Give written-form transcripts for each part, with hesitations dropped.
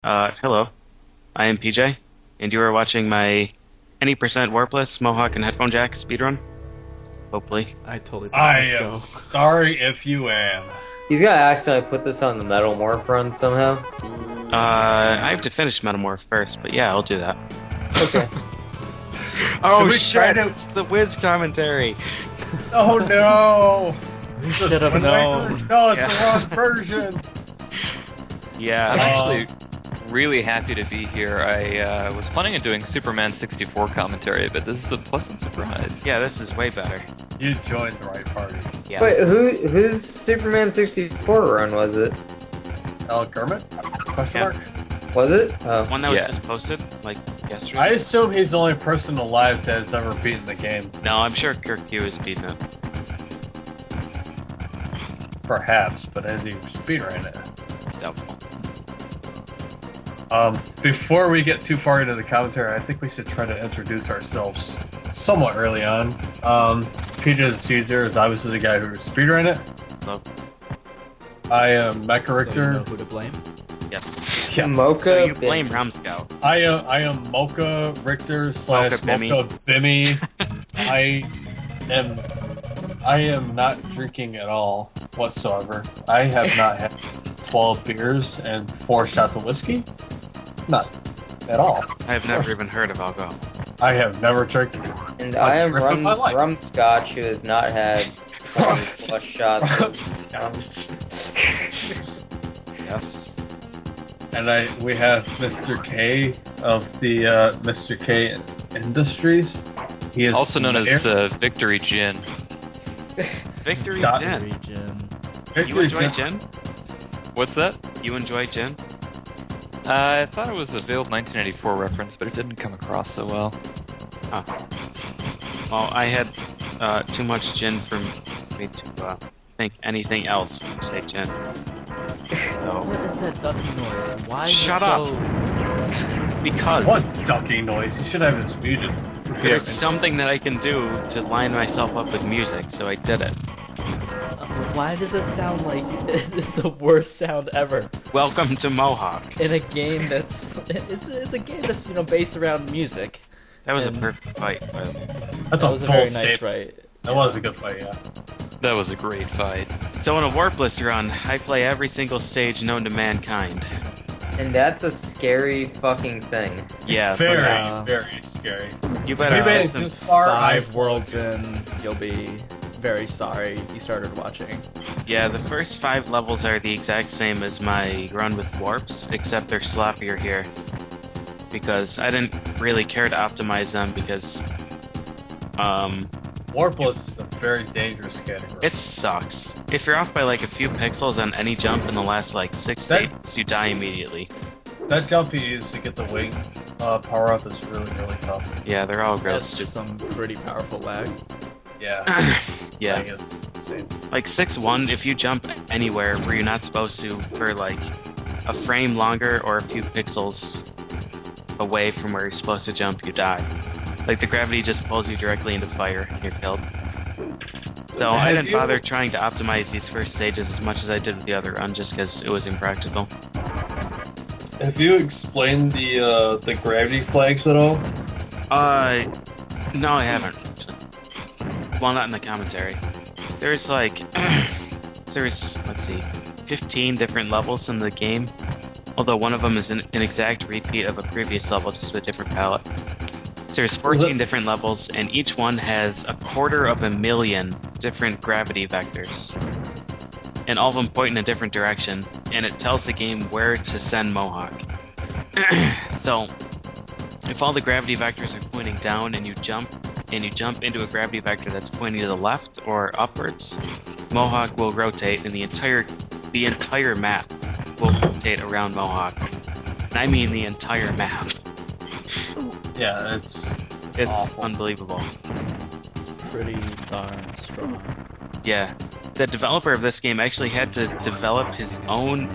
Hello. I am PJ, and you are watching my any percent warpless Mohawk and headphone jack speedrun. Hopefully. I totally. I am sorry if you am. He's gonna accidentally put this on the Metal Morph run somehow. I have to finish Metamorph first, but yeah, I'll do that. Okay. Oh shit! It's the Wiz commentary. Oh no! We should have known. No, it's the wrong version. Yeah. I'm actually really happy to be here. I was planning on doing Superman 64 commentary, but this is a pleasant surprise. Yeah, this is way better. You joined the right party. Yeah. Wait, whose Superman 64 run was it? Al Kermit? Question mark? Was it? Oh. One that was Yeah. just posted, like, yesterday? I assume he's the only person alive that has ever beaten the game. No, I'm sure Kirk Hugh is beating it. Perhaps, but has he speedrun it? Doubtful. Before we get too far into the commentary, I think we should try to introduce ourselves somewhat early on. Peter the Caesar is obviously the guy who speedrun it. Hello? I am Mecha So Richter. you know who to blame? Yes. Yeah. Mocha. So you blame Ramscow. I am Mocha Richter / Mocha Bimmy. Mocha Bimmy. I am not drinking at all whatsoever. I have not had 12 beers and 4 shots of whiskey. Not at all. I have never even heard of alcohol. I have never drank. And I am trip of my life. Rum Scotch, who has not had 20 plus shots of Yes. And we have Mr. K of the Mr. K Industries. He is Also known as there. Victory Gin. Victory Dot- Gin. Region. You enjoy gin? What's that? You enjoy gin? I thought it was a veiled 1984 reference, but it didn't come across so well. Huh. Well, I had too much gin for me to think anything else when you say gin. So, What is that ducking noise? Why is Shut it up. so... because What ducking noise? You should have this muted. there's something that I can do to line myself up with music, so I did it. Why does it sound like the worst sound ever? Welcome to Mohawk. In a game that's... It's a game that's, based around music. That was a And- perfect fight. But That's That was a very bull nice statement. fight. That was a good fight, yeah. That was a great fight. so in a warpless run, I play every single stage known to mankind. And that's a scary fucking thing. Yeah. Very, Yeah. very scary. You better. We made it them- this far. 5 worlds in, you'll be very sorry you started watching. Yeah, the first 5 levels are the exact same as my run with warps, except they're sloppier here. Because I didn't really care to optimize them because, Warpless is a very dangerous category. it sucks. If you're off by like a few pixels on any jump in the last like 6 That- stages, you die immediately. That jump you use to get the wing power up is really, really tough. Yeah, they're all real That's stupid. some pretty powerful lag. Yeah. Yeah. I guess. Insane. Like 6-1, if you jump anywhere where you're not supposed to for like a frame longer or a few pixels away from where you're supposed to jump, you die. Like the gravity just pulls you directly into fire and you're killed. So I didn't bother trying to optimize these first stages as much as I did with the other run just because it was impractical. Have you explained the gravity flags at all? No I haven't. Actually. Well, not in the commentary. There's like, let's see, 15 different levels in the game, although one of them is an exact repeat of a previous level, just with a different palette. So there's 14 different levels, and each one has 250,000 different gravity vectors. And all of them point in a different direction, and it tells the game where to send Mohawk. So, if all the gravity vectors are pointing down and you jump into a gravity vector that's pointing to the left or upwards, Mohawk will rotate, and the entire map will rotate around Mohawk. And I mean the entire map. Yeah, It's awful. unbelievable. Pretty darn strong. Yeah. The developer of this game actually had to develop his own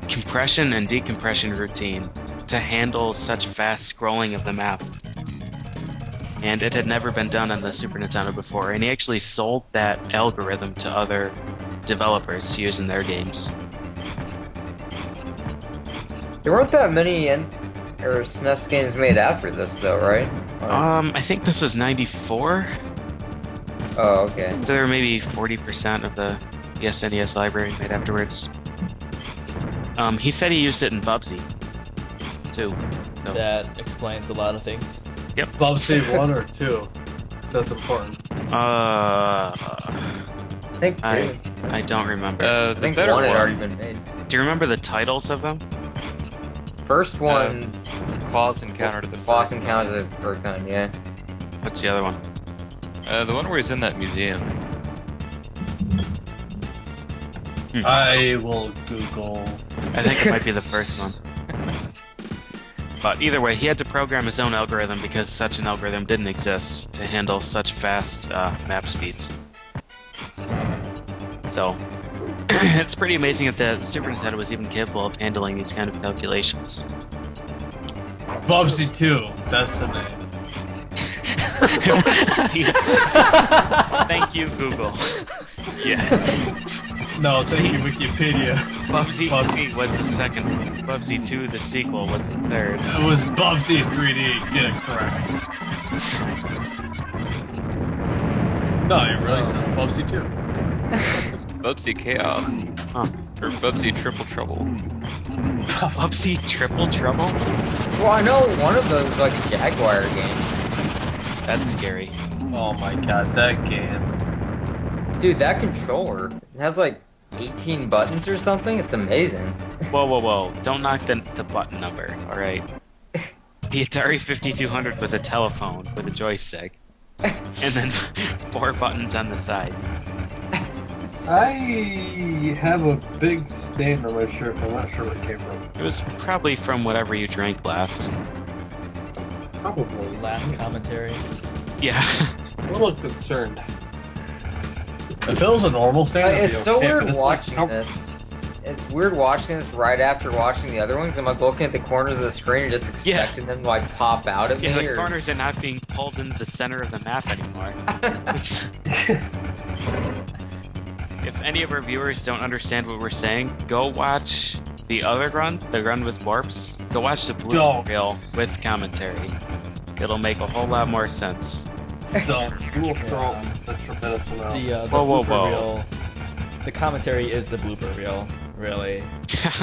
compression and decompression routine to handle such fast scrolling of the map. And it had never been done on the Super Nintendo before, and he actually sold that algorithm to other developers to use in their games. There weren't that many or SNES games made after this, though, right? I think this was 94. Oh, okay. There were maybe 40% of the SNES library made afterwards. He said he used it in Bubsy, too. So. That explains a lot of things. Yep. Bubsy 1 or 2? So that's important. I think 2. I don't remember. I think better 1 had one. already been made. Do you remember the titles of them? First one's Claws Encounter to the Boss Furry Encounter Kind. to the Furry Kind, yeah. What's the other one? The one where he's in that museum. I will Google. I think it might be the first one. But either way, he had to program his own algorithm because such an algorithm didn't exist to handle such fast map speeds. So, it's pretty amazing that the Super Nintendo was even capable of handling these kind of calculations. Bubsy 2, that's the name. Thank you, Google. Yeah. No, thank you, Wikipedia. Bubsy 3 was the second. Bubsy 2, the sequel, was the third. It was Bubsy 3D, get it correct. No, it really says Bubsy 2. It's Bubsy Chaos. Huh. Or Bubsy Triple Trouble. Bubsy Triple Trouble? Well, I know one of those is like a Jaguar game. That's scary. Oh my god, that game. Dude, that controller, it has like 18 buttons or something? It's amazing. Whoa, whoa, whoa. Don't knock the button number, alright? The Atari 5200 was a telephone with a joystick. And then 4 buttons on the side. I have a big stain on my shirt, but I'm not sure where it came from. It was probably from whatever you drank last. Probably. Last commentary. Yeah. A little concerned. If it was a normal stain, I'd be It's so okay, weird but it's watching like, this. It's weird watching this right after watching the other ones. I'm like looking at the corners of the screen and just expecting them to like pop out at me. Yeah, the or... corners are not being pulled into the center of the map anymore. If any of our viewers don't understand what we're saying, go watch the other run, the run with warps. Go watch the blue reel with commentary. It'll make a whole lot more sense. So, you will throw a tremendous amount. The Whoa, whoa, blooper whoa. reel. The commentary is the blooper reel, really.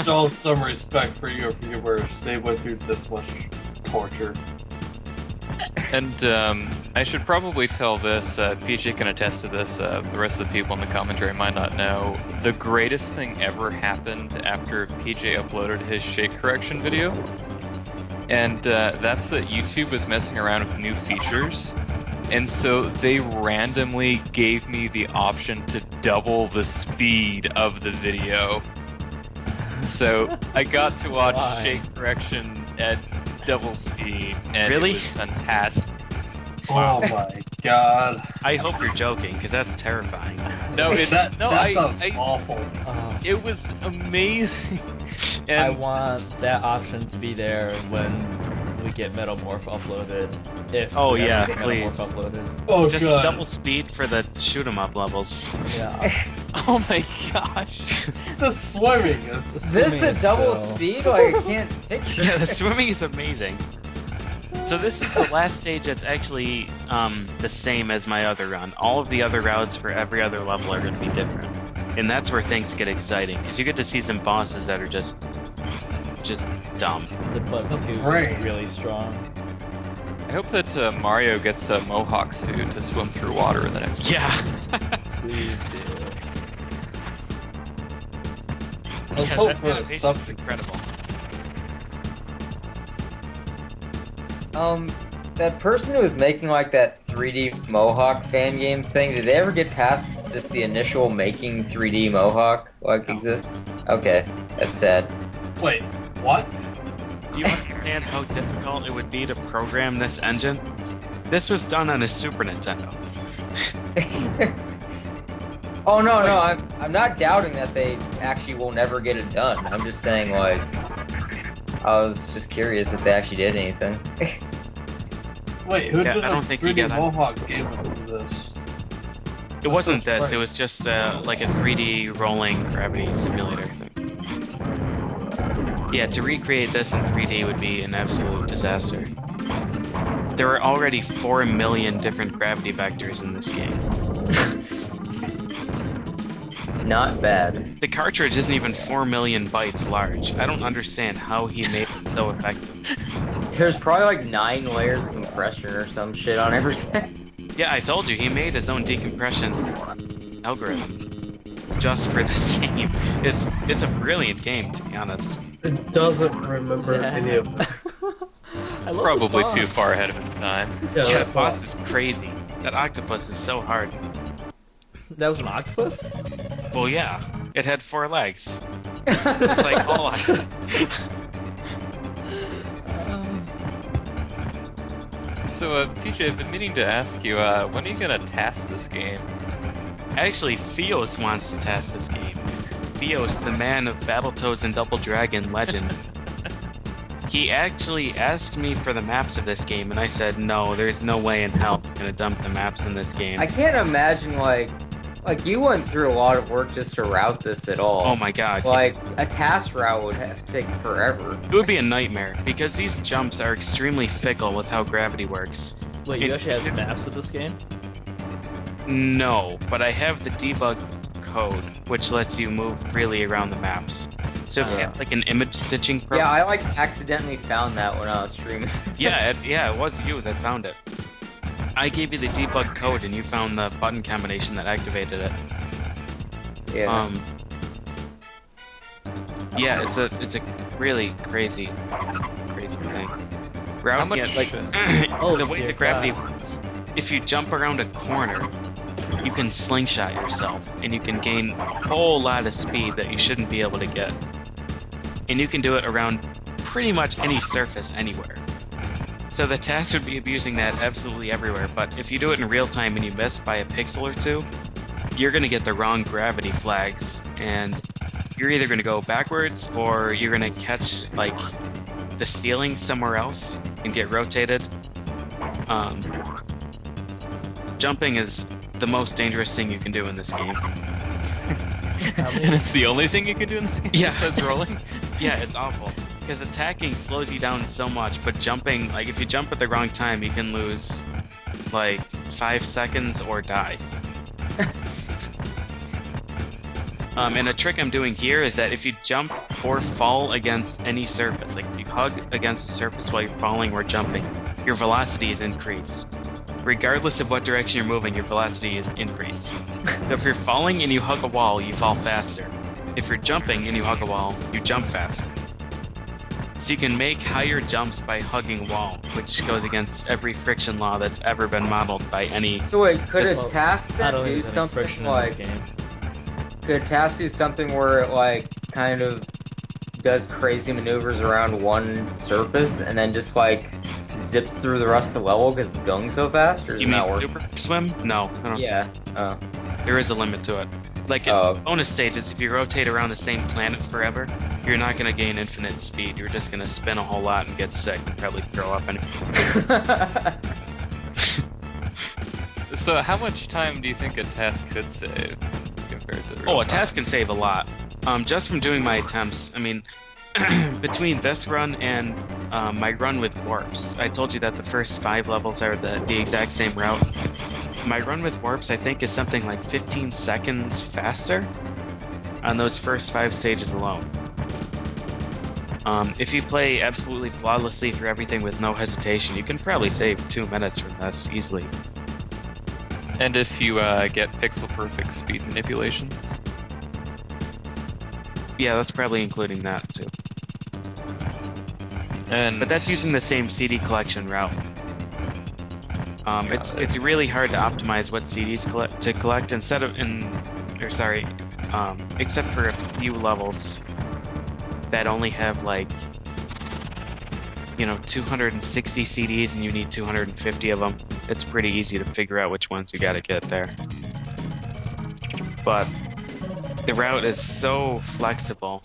Show some respect for your viewers. They went through this much torture. And I should probably tell this, PJ can attest to this, the rest of the people in the commentary might not know. The greatest thing ever happened after PJ uploaded his shake correction video. And that's that YouTube was messing around with new features. And so they randomly gave me the option to double the speed of the video. So I got to watch shake correction at double speed, and Really? it was fantastic. Oh my god. I hope you're joking, because that's terrifying. No, that sounds I awful. it was amazing. And I want that option to be there when we get Metamorph uploaded. If Oh, we ever yeah, get please. Metamorph uploaded. Oh Just god. double speed for the shoot 'em up levels. Yeah. oh my gosh. The swimming is... Is this Swimming the is double so- speed? Like, I can't picture Yeah, the it. swimming is amazing. So this is the last stage that's actually the same as my other run. All of the other routes for every other level are going to be different. And that's where things get exciting, because you get to see some bosses that are just dumb. The bug scoop Right. is really strong. I hope that Mario gets a Mohawk suit to swim through water in the next one. Yeah. Please do. Let's Yeah, hope that for animation's something. incredible. That person who was making like that 3D Mohawk fan game thing, did they ever get past just the initial making 3D Mohawk like No. exists? Okay, that's sad. Wait, what? Do you understand how difficult it would be to program this engine? This was done on a Super Nintendo. Oh no, I'm not doubting that they actually will never get it done. I'm just saying like, I was just curious if they actually did anything. Wait, who Yeah, did I don't a think you 3D get that. Mohawk game with this? It wasn't so this, strange. it was just like a 3D rolling gravity simulator thing. Yeah, to recreate this in 3D would be an absolute disaster. There are already 4 million different gravity vectors in this game. Not bad. The cartridge isn't even 4 million bytes large. I don't understand how he made it so effective. There's probably like 9 layers of compression or some shit on everything. Yeah, I told you, he made his own decompression algorithm just for this game. It's a brilliant game, to be honest. It doesn't remember any of them. I love Probably this too boss. far ahead of its time. Yeah, that boss is crazy. That octopus is so hard. That was an octopus? Well, yeah. It had 4 legs. It's like all octopus. So, PJ, I've been meaning to ask you, when are you gonna task this game? Actually, Theos wants to test this game. Theos, the man of Battletoads and Double Dragon legend. He actually asked me for the maps of this game, and I said, no, there's no way in hell I'm gonna dump the maps in this game. I can't imagine, like you went through a lot of work just to route this at all. Oh my god. Like, a task route would have to take forever. It would be a nightmare, because these jumps are extremely fickle with how gravity works. Wait, you actually have maps of this game? No, but I have the debug code, which lets you move freely around the maps. So if you have like an image stitching program... Yeah, I like accidentally found that when I was streaming. yeah, it was you that found it. I gave you the debug code and you found the button combination that activated it. Yeah. Yeah, it's a really crazy thing. How much? The way the gravity works, if you jump around a corner, you can slingshot yourself, and you can gain a whole lot of speed that you shouldn't be able to get. And you can do it around pretty much any surface anywhere. So the task would be abusing that absolutely everywhere, but if you do it in real time and you miss by a pixel or two, you're going to get the wrong gravity flags, and you're either going to go backwards or you're going to catch, like, the ceiling somewhere else and get rotated. Jumping is the most dangerous thing you can do in this game. And it's the only thing you can do in this game besides rolling? Yeah, it's awful. Because attacking slows you down so much, but jumping, like, if you jump at the wrong time, you can lose, like, 5 seconds or die. And a trick I'm doing here is that if you jump or fall against any surface, like if you hug against a surface while you're falling or jumping, your velocity is increased. Regardless of what direction you're moving, your velocity is increased. So if you're falling and you hug a wall, you fall faster. If you're jumping and you hug a wall, you jump faster. So you can make higher jumps by hugging a wall, which goes against every friction law that's ever been modeled by any... So wait, could a task then do friction something in like... this game. Could a task do something where it, like, kind of does crazy maneuvers around one surface and then just, like, zips through the rest of the level because it's going so fast, or does You it mean not work? super swim? No, I don't. Yeah. There is a limit to it. Like in bonus stages, if you rotate around the same planet forever, you're not going to gain infinite speed. You're just going to spin a whole lot and get sick and probably throw up. So how much time do you think a task could save compared to the real Oh, a task can save a lot. Just from doing my attempts, I mean, between this run and my run with warps, I told you that the first 5 levels are the exact same route. My run with warps, I think, is something like 15 seconds faster on those first 5 stages alone. If you play absolutely flawlessly through everything with no hesitation, you can probably save 2 minutes from this easily. And if you get pixel-perfect speed manipulations? Yeah, that's probably including that, too. And but that's using the same CD collection route. It's really hard to optimize what CDs to collect except for a few levels that only have, like, 260 CDs and you need 250 of them. It's pretty easy to figure out which ones you gotta get there. But the route is so flexible.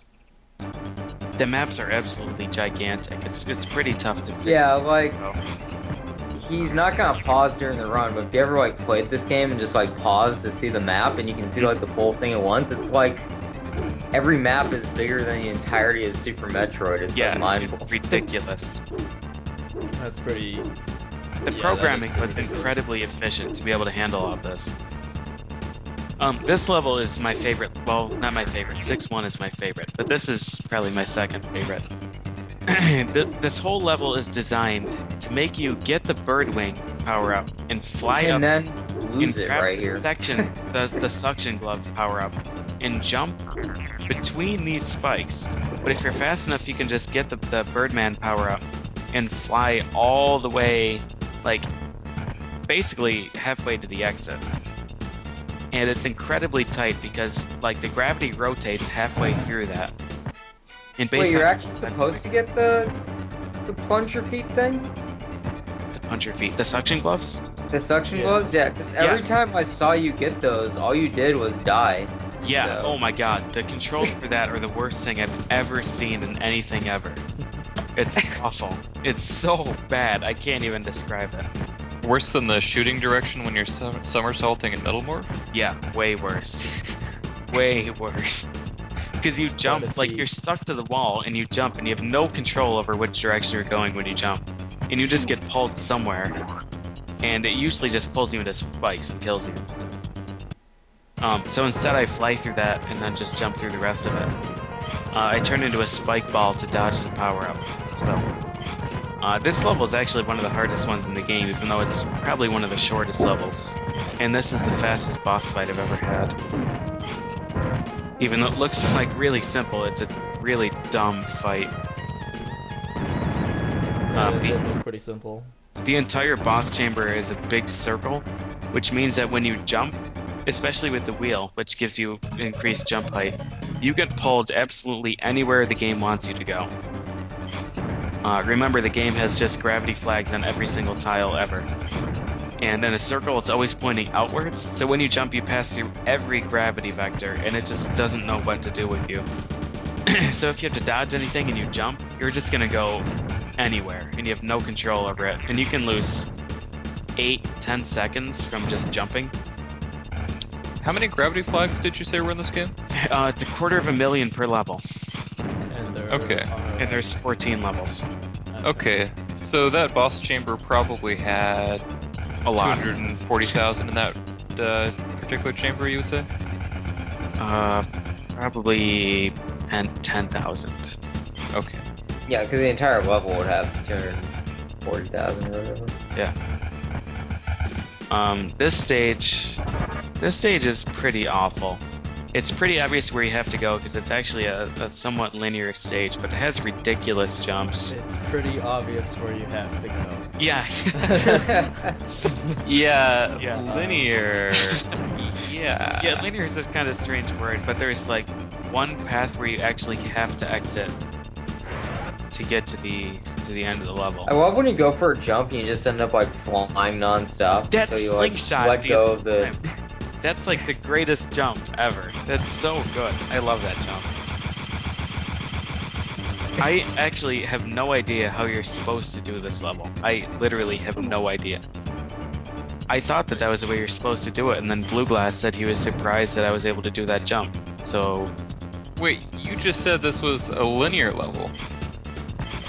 The maps are absolutely gigantic. It's pretty tough to figure out. Yeah, like, he's not gonna pause during the run, but if you ever, like, played this game and just, like, pause to see the map and you can see, like, the full thing at once, it's like every map is bigger than the entirety of Super Metroid. It's Yeah, like mind-blowing. it's ridiculous. That's pretty. The Yeah, programming that is was pretty ridiculous. incredibly efficient to be able to handle all this. This level is my favorite. Well, not my favorite. 6-1 is my favorite, but this is probably my second favorite. This whole level is designed to make you get the bird wing power up and fly up And then lose and it grab right the here. the suction glove power up and jump between these spikes. But if you're fast enough, you can just get the Birdman power up and fly all the way, like, basically halfway to the exit. And it's incredibly tight because, like, the gravity rotates halfway through that. And based Wait, you're on actually supposed to get the plunge your feet thing? to punch your feet. The suction gloves? The suction Yeah. gloves? Yeah, because every Yeah. time I saw you get those, all you did was die. Yeah, So- oh my god. The controls for that are the worst thing I've ever seen in anything ever. It's awful. It's so bad, I can't even describe it. Worse than the shooting direction when you're somersaulting in Metal Morph? Yeah, way worse. Way worse. Because you jump, like, you're stuck to the wall, and you jump, and you have no control over which direction you're going when you jump. And you just get pulled somewhere. And it usually just pulls you into spikes and kills you. So instead I fly through that, and then just jump through the rest of it. I turn into a spike ball to dodge the power-up. So, this level is actually one of the hardest ones in the game, even though it's probably one of the shortest levels. And this is the fastest boss fight I've ever had. Even though it looks like really simple, it's a really dumb fight. It did look pretty simple. The entire boss chamber is a big circle, which means that when you jump, especially with the wheel, which gives you increased jump height, you get pulled absolutely anywhere the game wants you to go. Remember, the game has just gravity flags on every single tile ever. And in a circle, it's always pointing outwards, so when you jump, you pass through every gravity vector, and it just doesn't know what to do with you. So if you have to dodge anything and you jump, you're just going to go anywhere, and you have no control over it. And you can lose 8-10 seconds from just jumping. How many gravity flags did you say were in this game? It's 250,000 per level, And there Okay. are, and there's 14 levels. Okay, so that boss chamber probably had A lot. 240,000 in that particular chamber, you would say? Probably 10,000. Okay. Yeah, because the entire level would have 240,000 or whatever. Yeah. This stage is pretty awful. It's pretty obvious where you have to go because it's actually a somewhat linear stage, but it has ridiculous jumps. It's pretty obvious where you have to go. Yeah. Yeah, Yeah. linear. Yeah. Yeah, linear is a kind of strange word, but there's like one path where you actually have to exit to get to the end of the level. I love when you go for a jump and you just end up like flying non-stop. That so you like slingshot let the go of the. time. That's like the greatest jump ever. That's so good. I love that jump. I actually have no idea how you're supposed to do this level. I literally have no idea. I thought that was the way you're supposed to do it, and then Blue Glass said he was surprised that I was able to do that jump. So, Wait, you just said this was a linear level.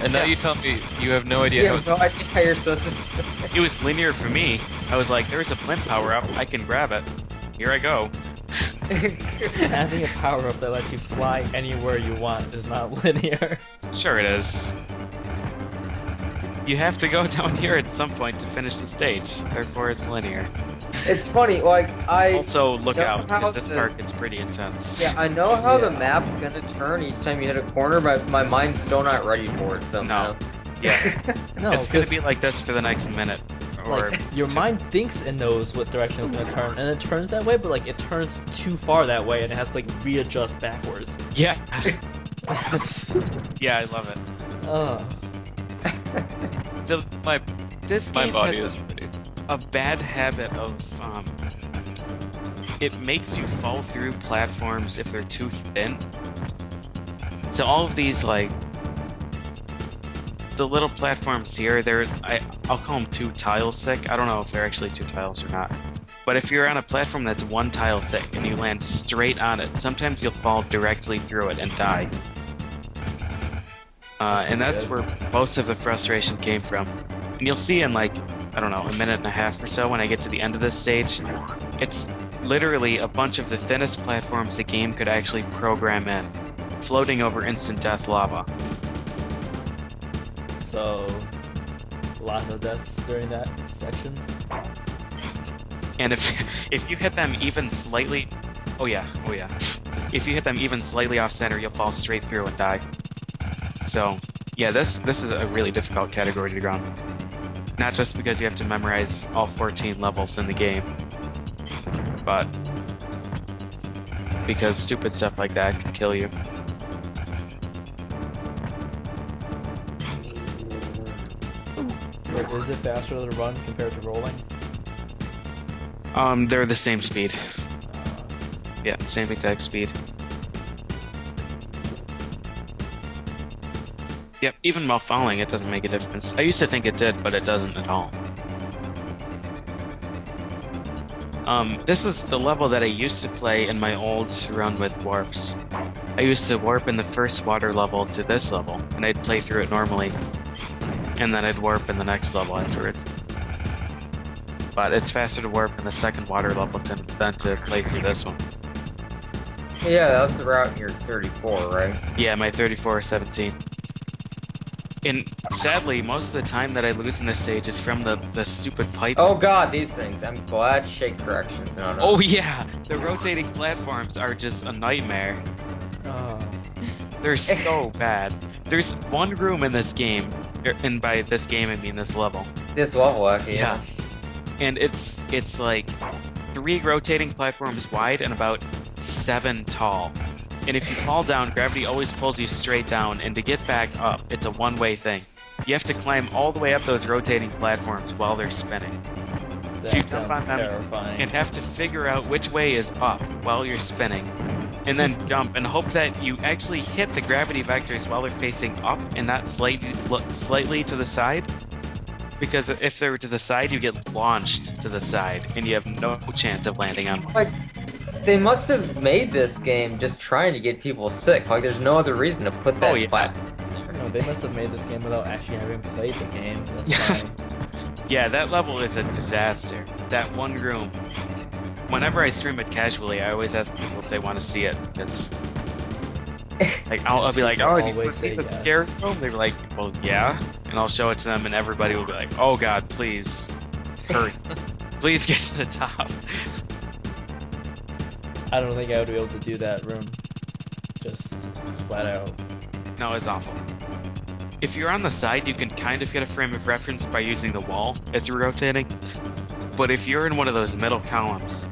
And now Yeah. you tell me you have no idea You how have no idea how you're supposed to. it was linear for me. I was like, there's a blimp power-up, I can grab it. Here I go. Having a power-up that lets you fly anywhere you want is not linear. Sure it is. You have to go down here at some point to finish the stage, therefore it's linear. It's funny, like I. Also, look know out, how because this the- part gets pretty intense. Yeah, I know how the Yeah. map's gonna turn each time you hit a corner, but my mind's still not ready for it somehow. No. Yeah. No, It's going to 'cause, be like this for the next minute. Or like, your mind thinks it knows what direction it's going to turn, and it turns that way, but like it turns too far that way, and it has to like readjust backwards. Yeah. Yeah, I love it. So, this my game body has is ready. a bad habit of, it makes you fall through platforms if they're too thin. So all of these, like, the little platforms here, I'll call them 2 tiles thick. I don't know if they're actually 2 tiles or not. But if you're on a platform that's one tile thick and you land straight on it, sometimes you'll fall directly through it and die. And that's where most of the frustration came from. And you'll see in like, I don't know, a minute and a half or so when I get to the end of this stage, it's literally a bunch of the thinnest platforms the game could actually program in, floating over instant death lava. So, a lot of deaths during that section. And if you hit them even slightly, oh yeah, if you hit them even slightly off center, you'll fall straight through and die. So, yeah, this is a really difficult category to run. Not just because you have to memorize all 14 levels in the game, but because stupid stuff like that can kill you. Wait, is it faster to run compared to rolling? They're the same speed. Yeah, same exact speed. Yep, even while falling, it doesn't make a difference. I used to think it did, but it doesn't at all. This is the level that I used to play in my old run with warps. I used to warp in the first water level to this level, and I'd play through it normally, and then I'd warp in the next level afterwards. But it's faster to warp in the second water level than to play through this one. Yeah, that's the route in your 34, right? Yeah, my 34-17. And sadly, most of the time that I lose in this stage is from the stupid pipe. Oh god, these things. I'm glad Shake Corrections. No. Oh yeah, the rotating platforms are just a nightmare. They're so bad. There's one room in this game, and by this game I mean this level. This level, actually, yeah. And it's like 3 rotating platforms wide and about 7 tall. And if you fall down, gravity always pulls you straight down, and to get back up, it's a one-way thing. You have to climb all the way up those rotating platforms while they're spinning. That so you jump on them terrifying. and have to figure out which way is up while you're spinning, and then jump and hope that you actually hit the gravity vectors while they're facing up and not slightly to the side. Because if they were to the side, you get launched to the side, and you have no chance of landing on. Like, they must have made this game just trying to get people sick. Like, there's no other reason to put that No, they must have made this game without actually having played the game. That's fine. Yeah, that level is a disaster. That one room. Whenever I stream it casually, I always ask people if they want to see it, because like I'll be like, oh, do you want to see the scary room? They're like, well, yeah. And I'll show it to them, and everybody will be like, oh god, please, hurry. Please get to the top. I don't think I would be able to do that room. Just flat out. No, it's awful. If you're on the side, you can kind of get a frame of reference by using the wall as you're rotating. But if you're in one of those middle columns,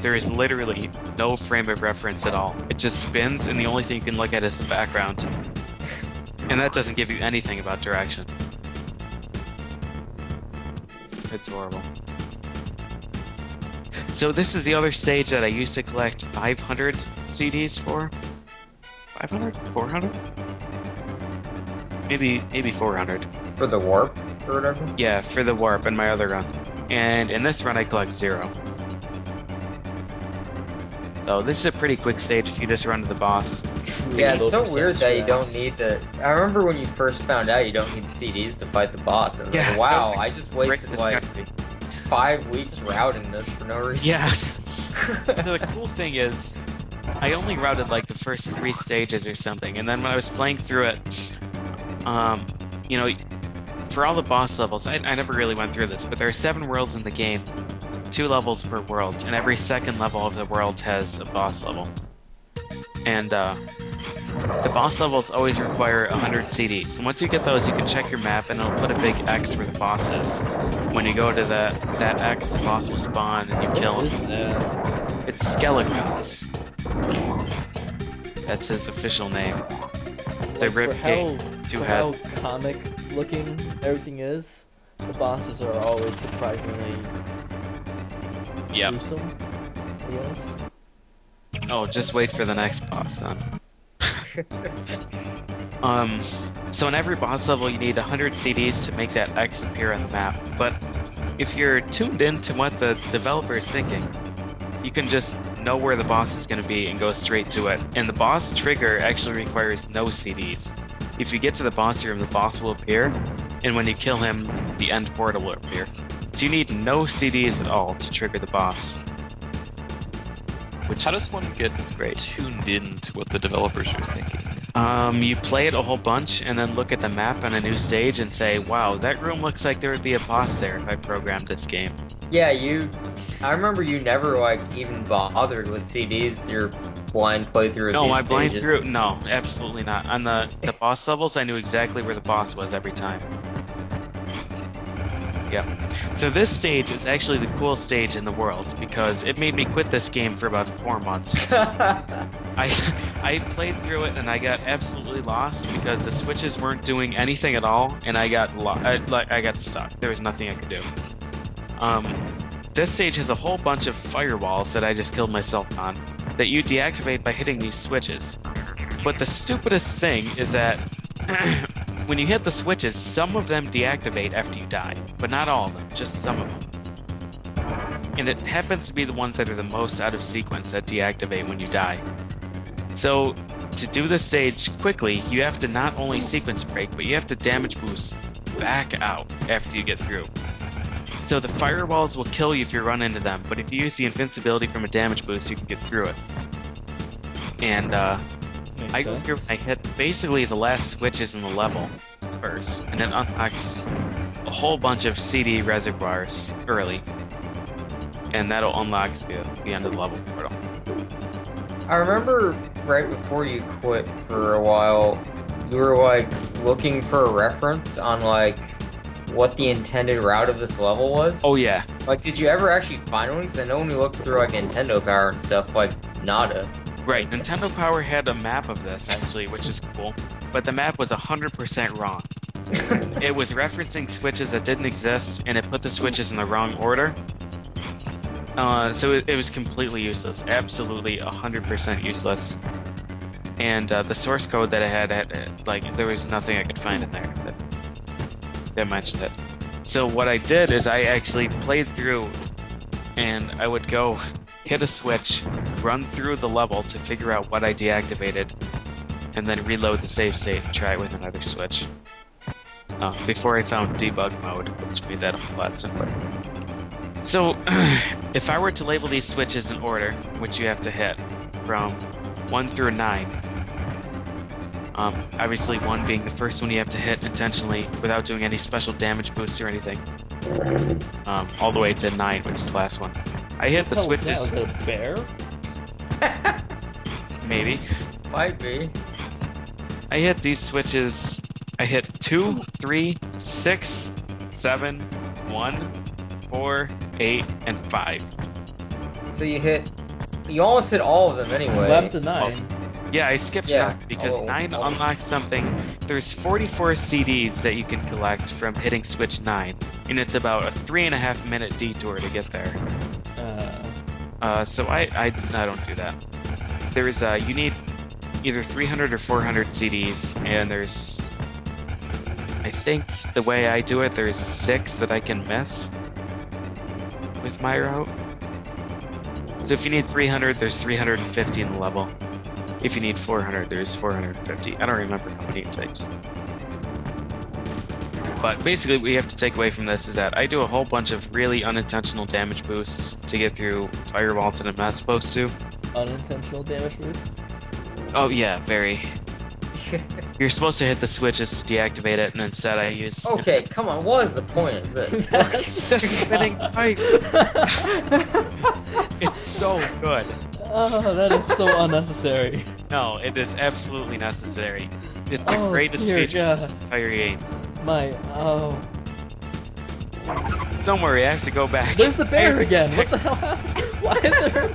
there is literally no frame of reference at all. It just spins, and the only thing you can look at is the background. And that doesn't give you anything about direction. It's horrible. So this is the other stage that I used to collect 500 CDs for. 500? 400? Maybe 400. For the warp or whatever? Yeah, for the warp in my other run. And in this run I collect 0. So this is a pretty quick stage if you just run to the boss. Yeah, it's so weird that you don't need the... I remember when you first found out you don't need CDs to fight the boss. And yeah, like, wow, I just wasted like 5 weeks routing this for no reason. Yeah. The cool thing is, I only routed like the first 3 stages or something, and then when I was playing through it, you know, for all the boss levels, I never really went through this, but there are 7 worlds in the game, 2 levels per world, and every second level of the world has a boss level. And the boss levels always require 100 CDs. And once you get those, you can check your map, and it'll put a big X where the boss is. When you go to that X, the boss will spawn, and you kill him. It's Skeletons. That's his official name. The ribcage, 2 heads. How comic looking everything is, the bosses are always surprisingly gruesome, I guess. Oh, just wait for the next boss then. So in every boss level you need 100 CDs to make that X appear on the map, but if you're tuned into what the developer is thinking, you can just know where the boss is going to be and go straight to it. And the boss trigger actually requires no CDs. If you get to the boss room, the boss will appear, and when you kill him, the end portal will appear. So you need no CDs at all to trigger the boss. How does one get tuned in to what the developers are thinking? You play it a whole bunch, and then look at the map on a new stage and say, wow, that room looks like there would be a boss there if I programmed this game. Yeah, I remember you never, like, even bothered with CDs, your blind playthrough of No, these my blind stages. through, no, absolutely not. On the boss levels, I knew exactly where the boss was every time. Yep. So this stage is actually the coolest stage in the world, because it made me quit this game for about 4 months. I played through it, and I got absolutely lost, because the switches weren't doing anything at all, and I got stuck. There was nothing I could do. This stage has a whole bunch of firewalls that I just killed myself on, that you deactivate by hitting these switches. But the stupidest thing is that when you hit the switches, some of them deactivate after you die, but not all of them, just some of them. And it happens to be the ones that are the most out of sequence that deactivate when you die. So, to do this stage quickly, you have to not only sequence break, but you have to damage boost back out after you get through. So the firewalls will kill you if you run into them, but if you use the invincibility from a damage boost, you can get through it. And I go through and I hit basically the last switches in the level first, and it unlocks a whole bunch of CD reservoirs early, and that'll unlock the end of the level portal. I remember right before you quit for a while, you were, like, looking for a reference on, like, what the intended route of this level was. Oh, yeah. Like, did you ever actually find one? Because I know when we looked through, like, Nintendo Power and stuff, like, nada. Right, Nintendo Power had a map of this, actually, which is cool, but the map was 100% wrong. It was referencing switches that didn't exist, and it put the switches in the wrong order. So it was completely useless. Absolutely 100% useless. And the source code that I had, like, there was nothing I could find in there that mentioned it. So what I did is I actually played through, and I would go hit a switch, run through the level to figure out what I deactivated, and then reload the save state and try it with another switch. Before I found debug mode, which made that a whole lot simpler. So, if I were to label these switches in order, which you have to hit, from 1 through 9, obviously 1 being the first one you have to hit intentionally without doing any special damage boosts or anything, all the way to 9, which is the last one. I hit the switches... Was it a bear? Maybe. Might be. I hit these switches... I hit 2, 3, 6, 7, 1, 4, 8, and 5. So you almost hit all of them anyway. Left to 9. Yeah, I skipped 9 because 9 unlocks something. There's 44 CDs that you can collect from hitting switch 9, and it's about a 3.5 minute detour to get there. So I don't do that. There's you need either 300 or 400 CDs, and there's, I think the way I do it, there's 6 that I can miss with my route. So if you need 300, there's 350 in the level. If you need 400, there's 450. I don't remember how many it takes. But basically what you have to take away from this is that I do a whole bunch of really unintentional damage boosts to get through firewalls that I'm not supposed to. Unintentional damage boosts? Oh yeah, very. You're supposed to hit the switches to deactivate it, and instead I use... Okay, come on, what is the point of this? The spinning pipe! It's so good. Oh, that is so unnecessary. No, it is absolutely necessary. It's the greatest dear feature God. of this entire game. Don't worry, I have to go back. There's the bear again. What the hell happened? Why is there...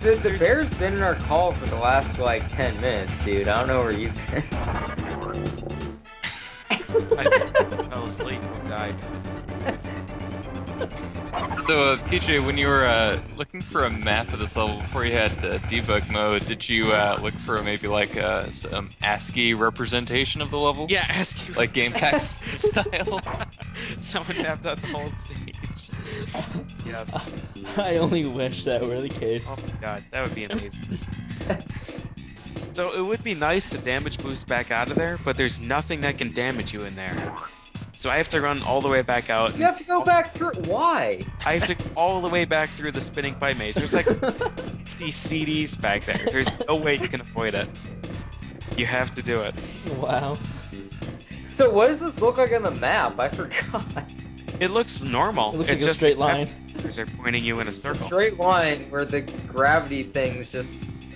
The bear's been in our call for the last, like, 10 minutes, dude. I don't know where you've been. I fell asleep or died. So, PJ, when you were looking for a map of this level before you had debug mode, did you look for maybe like some ASCII representation of the level? Yeah, ASCII. Like game text style? Someone tapped out the whole stage. Yes. I only wish that were the case. Oh my god, that would be amazing. So it would be nice to damage boost back out of there, but there's nothing that can damage you in there. So I have to run all the way back out. You have to go back through. Why? I have to go all the way back through the spinning pipe maze. There's like 50 CDs back there. There's no way you can avoid it. You have to do it. Wow. So what does this look like on the map? I forgot. It looks normal. It looks it's like a just straight line. They're pointing you in a A circle. straight line where the gravity things just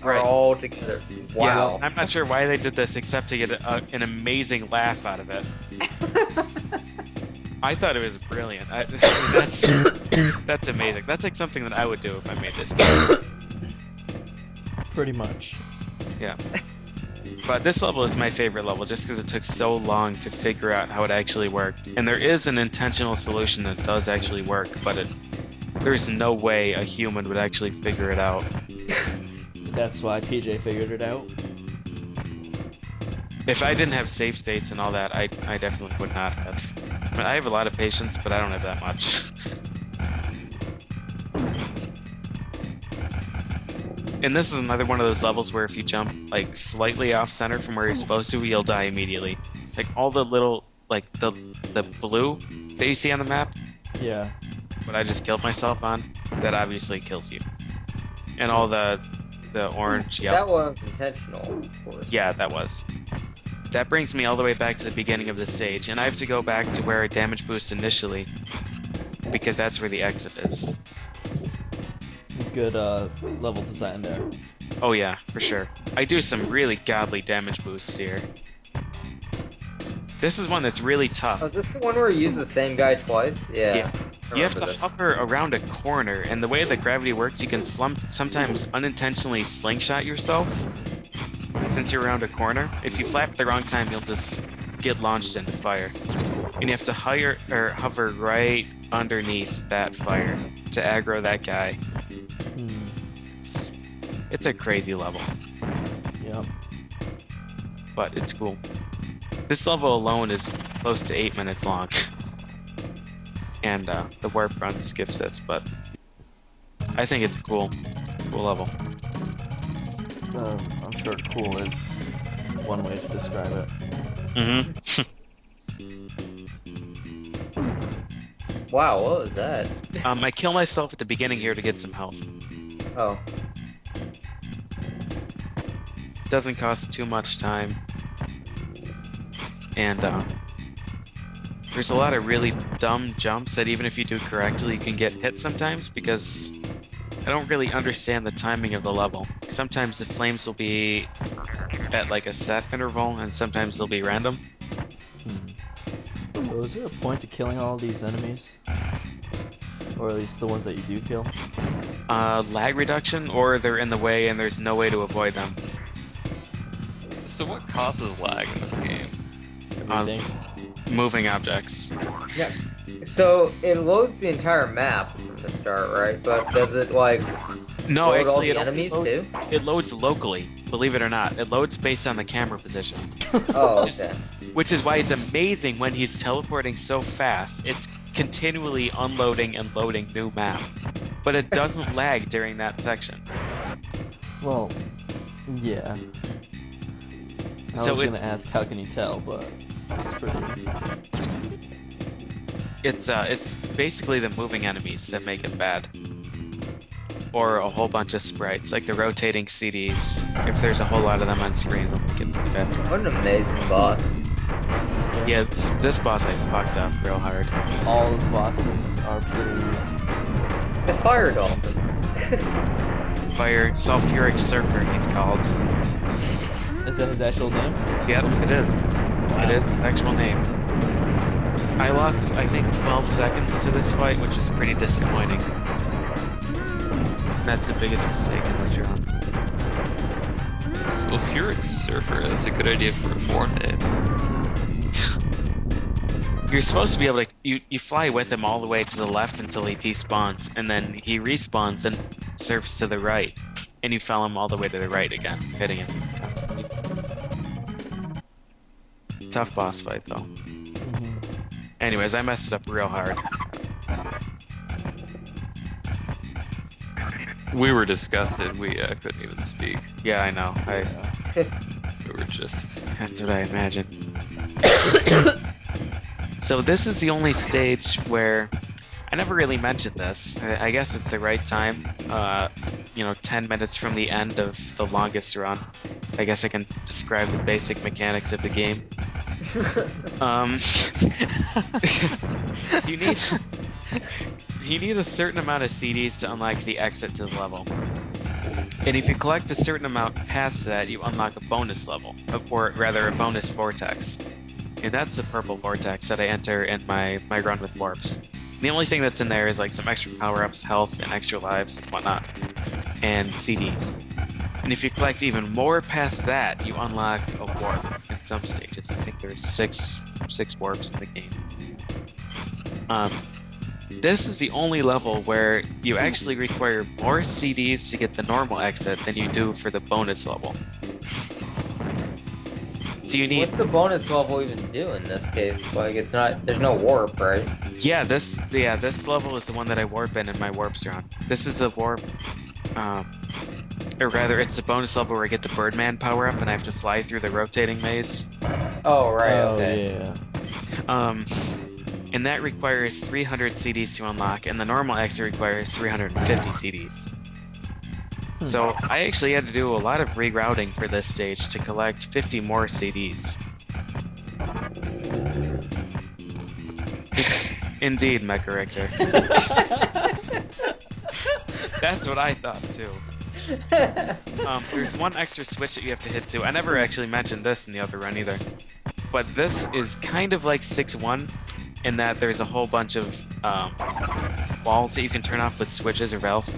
are Right. all together. Wow. Yeah, I'm not sure why they did this except to get an amazing laugh out of it. I thought it was brilliant. That's amazing. That's like something that I would do if I made this game. Pretty much. Yeah. But this level is my favorite level just because it took so long to figure out how it actually worked. And there is an intentional solution that does actually work, but there's no way a human would actually figure it out. That's why PJ figured it out. If I didn't have save states and all that, I definitely would not have. I mean, I have a lot of patience, but I don't have that much. And this is another one of those levels where if you jump like slightly off center from where you're supposed to, you'll die immediately. Like all the little, like the blue that you see on the map, Yeah. what I just killed myself on, that obviously kills you. And all the orange, That yellow. wasn't intentional, of course. Yeah, that was. That brings me all the way back to the beginning of the stage, and I have to go back to where I damage boost initially, because that's where the exit is. Good level design there. Oh yeah, for sure. I do some really godly damage boosts here. This is one that's really tough. Oh, is this the one where you use the same guy twice? Yeah. I You have to remember this. hover around a corner, and the way that gravity works, you can sometimes unintentionally slingshot yourself since you're around a corner. If you flap at the wrong time, you'll just get launched into fire. And you have to hover right underneath that fire to aggro that guy. It's a crazy level, Yep. but it's cool. This level alone is close to 8 minutes long. And the warp run skips this, but I think it's a cool level. I'm sure cool is one way to describe it. Wow, what was that? I kill myself at the beginning here to get some health. Oh. Doesn't cost too much time. And there's a lot of really dumb jumps that even if you do correctly, you can get hit sometimes because I don't really understand the timing of the level. Sometimes the flames will be at like a set interval, and sometimes they'll be random. So is there a point to killing all these enemies? Or at least the ones that you do kill? Lag reduction, or they're in the way and there's no way to avoid them. So what causes lag in this game? Everything. Moving objects. Yeah. So it loads the entire map from the start, right? But does it like No, load all actually, the enemies too? it loads locally. Believe it or not, it loads based on the camera position. Oh, okay. Which is why it's amazing when he's teleporting so fast. It's continually unloading and loading new map, but it doesn't lag during that section. Well, yeah. I So was it- gonna ask, how can you tell? But it's pretty. It's basically the moving enemies that make it bad, or a whole bunch of sprites, like the rotating CDs. If there's a whole lot of them on screen, it'll make it bad. What an amazing boss. Yeah, this boss I fucked up real hard. All the bosses are pretty. The fire dolphins. Fire Sulfuric Surfer, he's called. Is that his actual name? Yep, it is. It is his actual name. I lost, I think, 12 seconds to this fight, which is pretty disappointing. That's the biggest mistake in this run. Sulfuric Surfer, that's a good idea for a form name. You're supposed to be able to... You fly with him all the way to the left until he despawns, and then he respawns and surfs to the right. And you fell him all the way to the right again, hitting him constantly. Tough boss fight, though. Mm-hmm. And Anyways, I messed it up real hard. We were disgusted. We couldn't even speak. Yeah, I know. We were just... That's what I imagined. So this is the only stage where... I never really mentioned this. I guess it's the right time. 10 minutes from the end of the longest run. I guess I can describe the basic mechanics of the game. You need a certain amount of CDs to unlock the exit to the level. And if you collect a certain amount past that, you unlock a bonus level, or rather a bonus vortex. And that's the purple vortex that I enter in my run with warps. The only thing that's in there is like some extra power-ups, health, and extra lives and whatnot. And CDs. And if you collect even more past that, you unlock a warp in some stages. I think there's six warps in the game. This is the only level where you actually require more CDs to get the normal exit than you do for the bonus level. So you need... What's the bonus level even do in this case? Like, it's not... There's no warp, right? Yeah, this level is the one that I warp in my warps run. This is the warp... or rather, it's the bonus level where I get the Birdman power-up and I have to fly through the rotating maze. Oh, right, okay. Yeah. And that requires 300 CDs to unlock, and the normal exit requires 350 CDs. So I actually had to do a lot of rerouting for this stage to collect 50 more CDs. Indeed, Mecha Richter. That's what I thought too. There's one extra switch that you have to hit too. I never actually mentioned this in the other run either. But this is kind of like 6-1 in that there's a whole bunch of walls that you can turn off with switches or valves.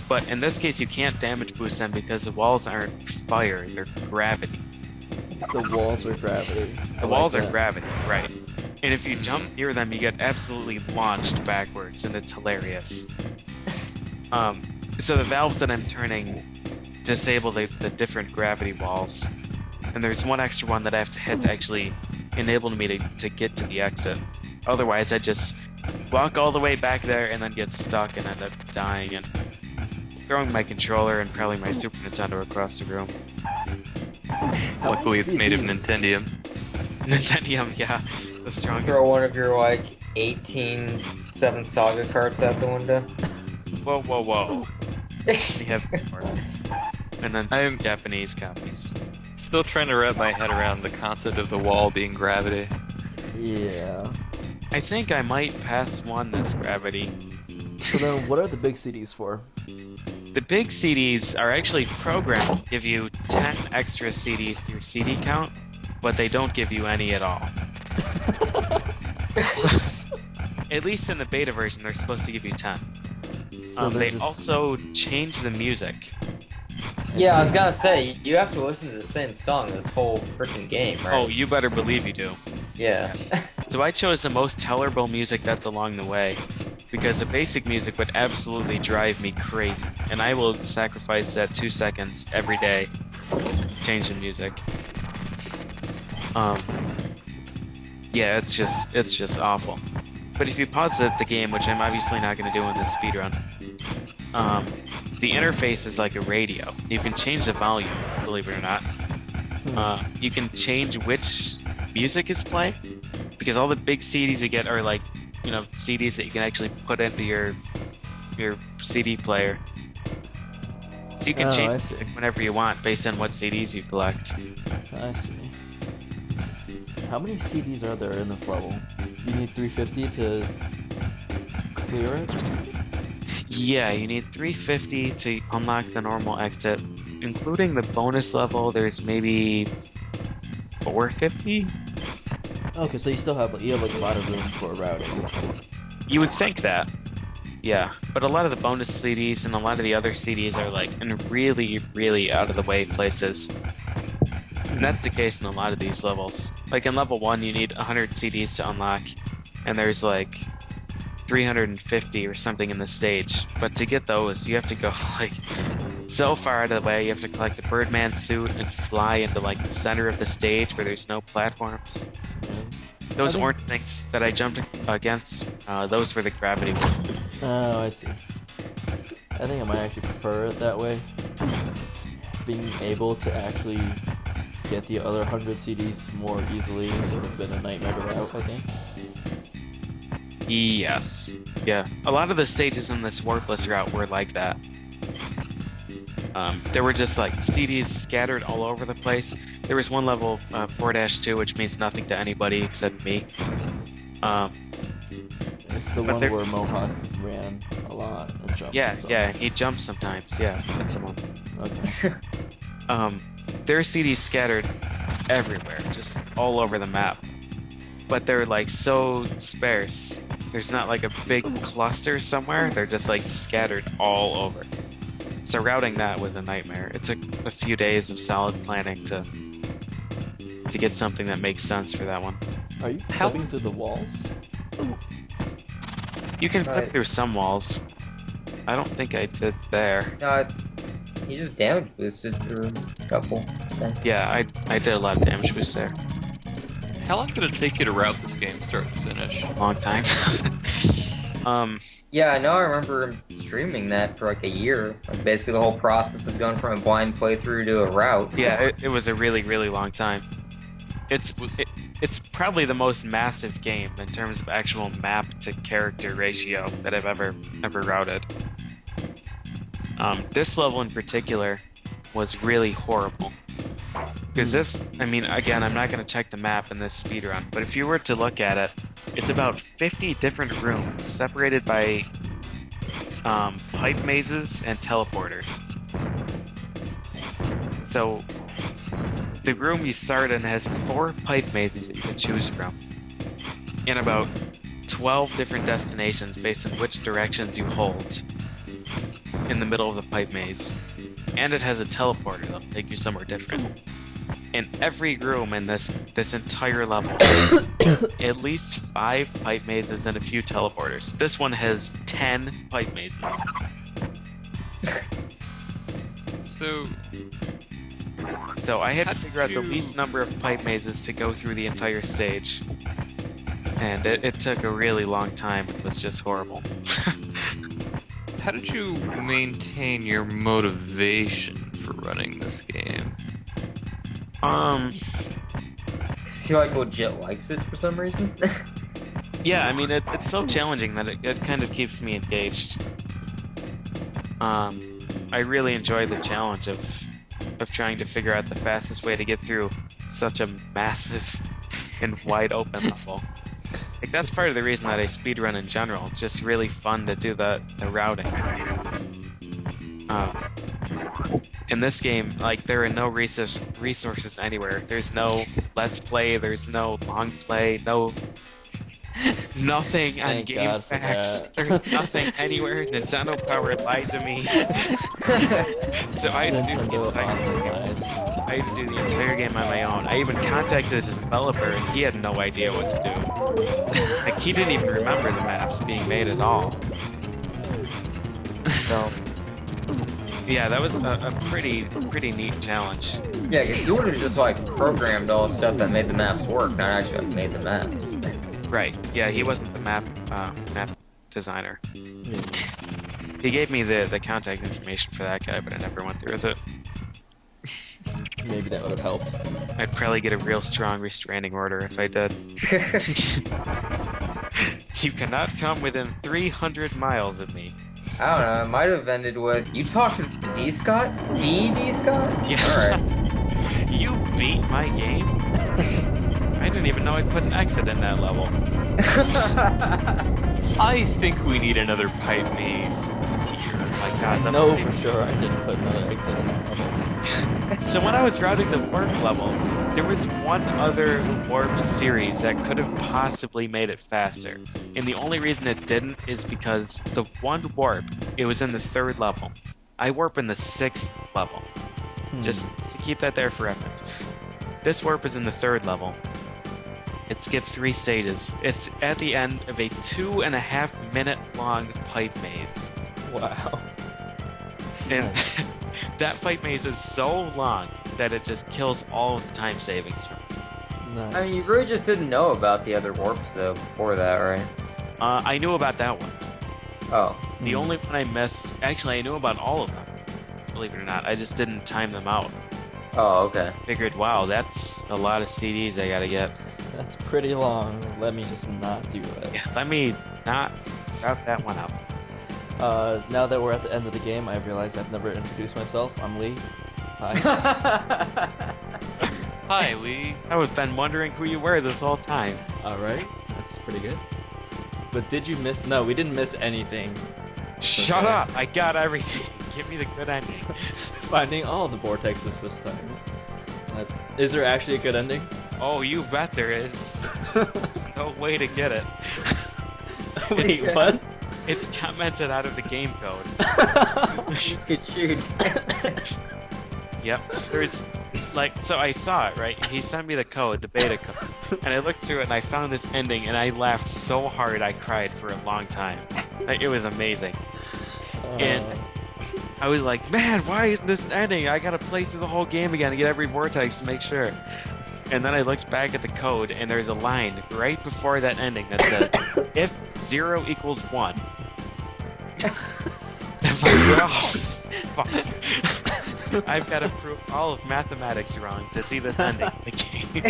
But in this case, you can't damage boost them because the walls aren't fire, they're gravity. The walls are gravity. The walls are gravity, right. And if you jump near them, you get absolutely launched backwards, and it's hilarious. So the valves that I'm turning disable the different gravity walls. And there's one extra one that I have to hit to actually enable me to get to the exit. Otherwise, I just walk all the way back there and then get stuck and end up dying and throwing my controller and probably my Super Nintendo across the room. Luckily, it's made of Nintendium. Nintendium, yeah. The strongest. Throw one of your, 18 7 Saga carts out the window. Whoa, whoa, whoa. We have more. And then I'm Japanese copies. Still trying to wrap my head around the concept of the wall being gravity. Yeah. I think I might pass one that's gravity. So then, what are the big CDs for? The big CDs are actually programmed to give you 10 extra CDs through CD count, but they don't give you any at all. At least in the beta version, they're supposed to give you 10. They also change the music. Yeah, I was gonna say, you have to listen to the same song this whole freaking game, right? Oh, you better believe you do. Yeah. So I chose the most tolerable music that's along the way, because the basic music would absolutely drive me crazy, and I will sacrifice that 2 seconds every day to change the music. Yeah, it's just awful. But if you pause the game, which I'm obviously not going to do in this speedrun, the interface is like a radio. You can change the volume, believe it or not. You can change which music is playing, because all the big CDs you get are like, CDs that you can actually put into your CD player. So you can change it whenever you want based on what CDs you collect. I see. How many CDs are there in this level? You need 350 to clear it? Yeah, you need 350 to unlock the normal exit. Including the bonus level, there's maybe 450? Okay, so you still have a lot of room for routing. You would think that. Yeah, but a lot of the bonus CDs and a lot of the other CDs are like in really, really out of the way places. And that's the case in a lot of these levels. Like in level 1 you need 100 CDs to unlock, and there's like 350 or something in the stage. But to get those, you have to go like so far out of the way. You have to collect a Birdman suit and fly into like the center of the stage where there's no platforms. Those orange things that I jumped against, those were the gravity ones. Oh, I see. I think I might actually prefer it that way. Being able to actually get the other 100 CDs more easily would have been a nightmare to route, I think. Yes. Yeah. A lot of the stages in this warpless route were like that. There were just like CDs scattered all over the place. There was one level, 4-2, which means nothing to anybody except me. It's the one where Mohawk ran a lot and jumped. Yeah, so. yeah, he jumped sometimes. Yeah, that's the one. Okay. There are CDs scattered everywhere, just all over the map. But they're like so sparse. There's not like a big cluster somewhere. They're just like scattered all over. So routing that was a nightmare. It took a few days of solid planning to get something that makes sense for that one. Are you clipping through the walls? You can clip through some walls. I don't think I did there. No, you just damage boosted through a couple. Yeah, I did a lot of damage boost there. How long did it take you to route this game, start to finish? Long time. Yeah, I know. I remember streaming that for like a year. Like basically the whole process of going from a blind playthrough to a route. Yeah, it was a really, really long time. It's probably the most massive game in terms of actual map to character ratio that I've ever routed. This level in particular was really horrible. Because this, I mean, again, I'm not going to check the map in this speedrun, but if you were to look at it, it's about 50 different rooms separated by pipe mazes and teleporters. So, the room you start in has 4 pipe mazes that you can choose from, and about 12 different destinations based on which directions you hold in the middle of the pipe maze. And it has a teleporter that'll take you somewhere different. In every room in this entire level, at least 5 pipe mazes and a few teleporters. This one has 10 pipe mazes. So I had to figure out the least number of pipe mazes to go through the entire stage. And it took a really long time. It was just horrible. How did you maintain your motivation for running this game? He like legit likes it for some reason. Yeah, I mean it's so challenging that it kind of keeps me engaged. I really enjoy the challenge of trying to figure out the fastest way to get through such a massive and wide open level. Like that's part of the reason that I speedrun in general. It's just really fun to do the routing. In this game, like there are no resources anywhere. There's no let's play. There's no long play. Nothing on Game Facts. There's nothing anywhere. Nintendo Power lied to me. So I had to do the entire game on my own. I even contacted the developer, and he had no idea what to do. Like he didn't even remember the maps being made at all. So yeah, that was a pretty neat challenge. Yeah, because you would have just like programmed all the stuff that made the maps work, not actually made the maps. Right. Yeah, he wasn't the map designer. He gave me the contact information for that guy, but I never went through with it. Maybe that would have helped. I'd probably get a real strong restraining order if I did. You cannot come within 300 miles of me. I don't know, it might have ended with, you talked to D. Scott? D. Scott? Yeah. Alright. You beat my game? I didn't even know I put an exit in that level. I think we need another pipe maze here. My God, I know for sure I didn't put another exit in that level. So when I was routing the warp level, there was one other warp series that could have possibly made it faster. And the only reason it didn't is because the one warp, it was in the 3rd level. I warp in the 6th level. Just to keep that there for reference. This warp is in the 3rd level. It skips 3 stages. It's at the end of a 2.5 minute long pipe maze. Wow. And that pipe maze is so long that it just kills all of the time savings from it. Nice. I mean, you really just didn't know about the other warps though before that, right? I knew about that one. Oh. The only one I missed... Actually, I knew about all of them. Believe it or not. I just didn't time them out. Oh, okay. Figured, wow, that's a lot of CDs I gotta get. That's pretty long. Let me just not do it. Yeah, let me not route that one out. Now that we're at the end of the game, I realize I've never introduced myself. I'm Lee. Hi. Hi, Lee. I've been wondering who you were this whole time. Alright, that's pretty good. But did you miss... No, we didn't miss anything. Shut up! I got everything. Give me the good ending. Finding all the vortexes this time. Is there actually a good ending? Oh, you bet there is. There's no way to get it. Wait, what? It's commented out of the game code. You could shoot. Yep. There's like, so I saw it, right? He sent me the code, the beta code, and I looked through it and I found this ending and I laughed so hard I cried for a long time. Like, it was amazing. And I was like, man, why isn't this ending? I gotta play through the whole game again and get every vortex to make sure. And then I looked back at the code and there's a line right before that ending that says, if 0 equals 1. I'm like, oh, fuck. I've got to prove all of mathematics wrong to see this ending in the game.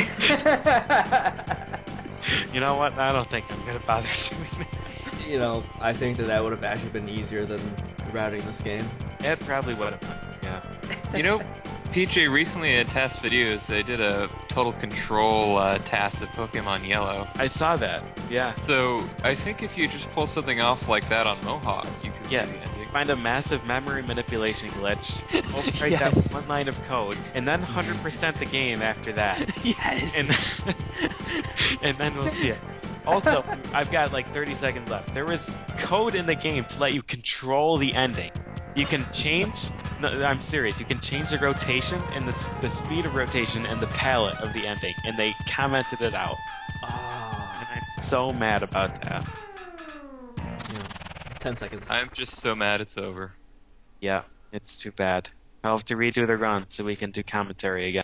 You know what? I don't think I'm going to bother doing that. You know, I think that would have actually been easier than routing this game. It probably would have been, yeah. You know, PJ, recently in test videos, they did a Total Control task of Pokemon Yellow. I saw that, yeah. So, I think if you just pull something off like that on Mohawk, you could see the ending. Find a massive memory manipulation glitch, overwrite Yes. that one line of code, and then 100% the game after that. Yes! And then we'll see it. Also, I've got like 30 seconds left. There was code in the game to let you control the ending. You can change... No, I'm serious. You can change the rotation and the speed of rotation and the palette of the ending, and they commented it out. Ah. And I'm so mad about that. 10 seconds. I'm just so mad it's over. Yeah, it's too bad. I'll have to redo the run so we can do commentary again.